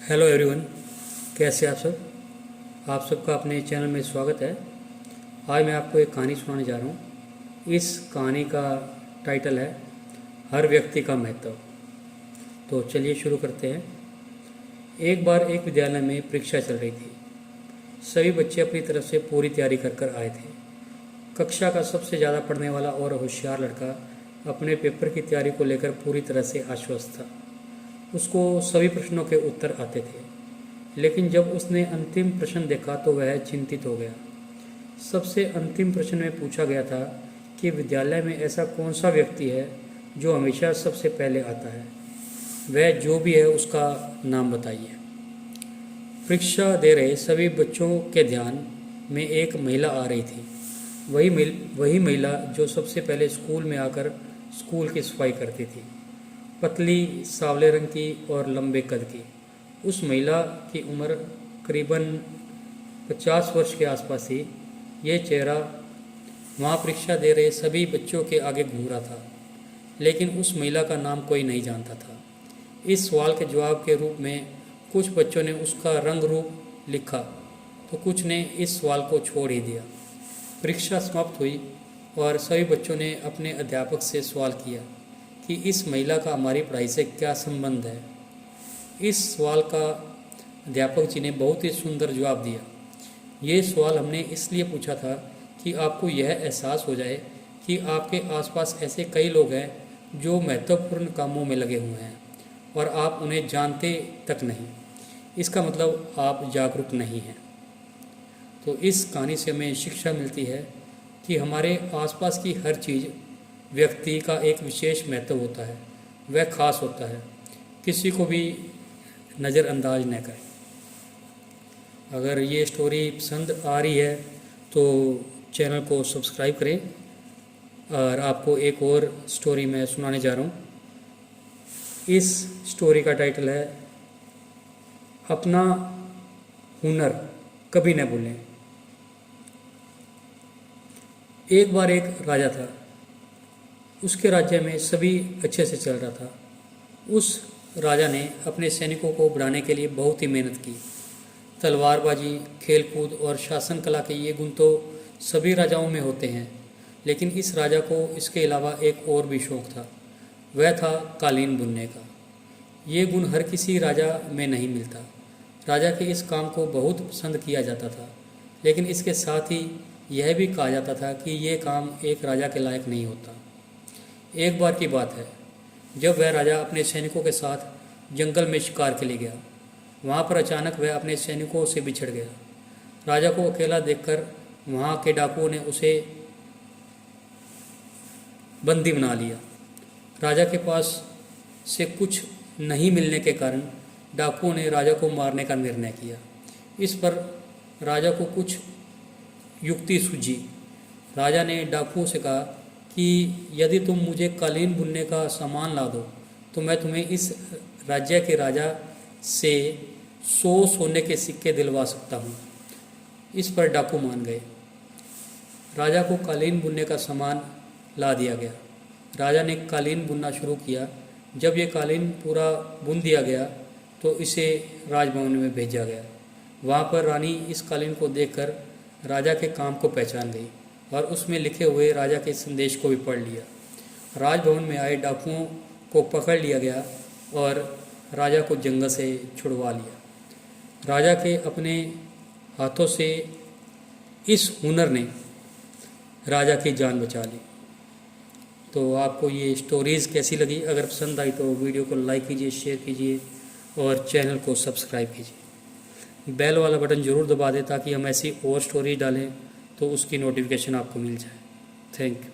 Hello everyone, कैसे आप सब। आप सबका अपने चैनल में स्वागत है। आज मैं आपको एक कहानी सुनाने जा रहा हूँ। इस कहानी का टाइटल है हर व्यक्ति का महत्व। तो चलिए शुरू करते हैं। एक बार एक विद्यालय में परीक्षा चल रही थी। सभी बच्चे अपनी तरफ से पूरी तैयारी कर कर आए थे। कक्षा का सबसे ज़्यादा पढ़ने वाला और होशियार लड़का अपने पेपर की तैयारी को लेकर पूरी तरह से आश्वस्त था। उसको सभी प्रश्नों के उत्तर आते थे, लेकिन जब उसने अंतिम प्रश्न देखा तो वह चिंतित हो गया। सबसे अंतिम प्रश्न में पूछा गया था कि विद्यालय में ऐसा कौन सा व्यक्ति है जो हमेशा सबसे पहले आता है। वह जो भी है उसका नाम बताइए। परीक्षा दे रहे सभी बच्चों के ध्यान में एक महिला आ रही थी। वही महिला जो सबसे पहले स्कूल में आकर स्कूल की सफाई करती थी। पतली, सांवले रंग की और लंबे कद की। उस महिला की उम्र करीबन 50 वर्ष के आसपास थी। ये चेहरा वहाँ परीक्षा दे रहे सभी बच्चों के आगे घूम रहा था, लेकिन उस महिला का नाम कोई नहीं जानता था। इस सवाल के जवाब के रूप में कुछ बच्चों ने उसका रंग रूप लिखा, तो कुछ ने इस सवाल को छोड़ ही दिया। परीक्षा समाप्त हुई और सभी बच्चों ने अपने अध्यापक से सवाल किया कि इस महिला का हमारी पढ़ाई से क्या संबंध है। इस सवाल का अध्यापक जी ने बहुत ही सुंदर जवाब दिया। ये सवाल हमने इसलिए पूछा था कि आपको यह एहसास हो जाए कि आपके आसपास ऐसे कई लोग हैं जो महत्वपूर्ण कामों में लगे हुए हैं और आप उन्हें जानते तक नहीं। इसका मतलब आप जागरूक नहीं हैं। तो इस कहानी से हमें शिक्षा मिलती है कि हमारे आसपास की हर चीज़ व्यक्ति का एक विशेष महत्व होता है, वह खास होता है। किसी को भी नज़रअंदाज न करें। अगर ये स्टोरी पसंद आ रही है तो चैनल को सब्सक्राइब करें। और आपको एक और स्टोरी मैं सुनाने जा रहा हूँ। इस स्टोरी का टाइटल है अपना हुनर कभी न भूलें। एक बार एक राजा था। उसके राज्य में सभी अच्छे से चल रहा था। उस राजा ने अपने सैनिकों को बढ़ाने के लिए बहुत ही मेहनत की। तलवारबाजी, खेलकूद और शासन कला के ये गुण तो सभी राजाओं में होते हैं, लेकिन इस राजा को इसके अलावा एक और भी शौक़ था। वह था कालीन बुनने का। ये गुण हर किसी राजा में नहीं मिलता। राजा के इस काम को बहुत पसंद किया जाता था, लेकिन इसके साथ ही यह भी कहा जाता था कि ये काम एक राजा के लायक नहीं होता। एक बार की बात है, जब वह राजा अपने सैनिकों के साथ जंगल में शिकार के लिए गया। वहाँ पर अचानक वह अपने सैनिकों से बिछड़ गया। राजा को अकेला देखकर वहाँ के डाकुओं ने उसे बंदी बना लिया। राजा के पास से कुछ नहीं मिलने के कारण डाकुओं ने राजा को मारने का निर्णय किया। इस पर राजा को कुछ युक्ति सूझी। राजा ने डाकुओं से कहा कि यदि तुम मुझे कालीन बुनने का सामान ला दो तो मैं तुम्हें इस राज्य के राजा से 100 सोने के सिक्के दिलवा सकता हूँ। इस पर डाकू मान गए। राजा को कालीन बुनने का सामान ला दिया गया। राजा ने कालीन बुनना शुरू किया। जब ये कालीन पूरा बुन दिया गया तो इसे राजभवन में भेजा गया। वहाँ पर रानी इस कालीन को देखकर राजा के काम को पहचान गई और उसमें लिखे हुए राजा के संदेश को भी पढ़ लिया। राजभवन में आए डाकुओं को पकड़ लिया गया और राजा को जंगल से छुड़वा लिया। राजा के अपने हाथों से इस हुनर ने राजा की जान बचा ली। तो आपको ये स्टोरीज़ कैसी लगी? अगर पसंद आई तो वीडियो को लाइक कीजिए, शेयर कीजिए और चैनल को सब्सक्राइब कीजिए। बेल वाला बटन ज़रूर दबा दें ताकि हम ऐसी और स्टोरीज डालें तो उसकी नोटिफिकेशन आपको मिल जाए। Thank you.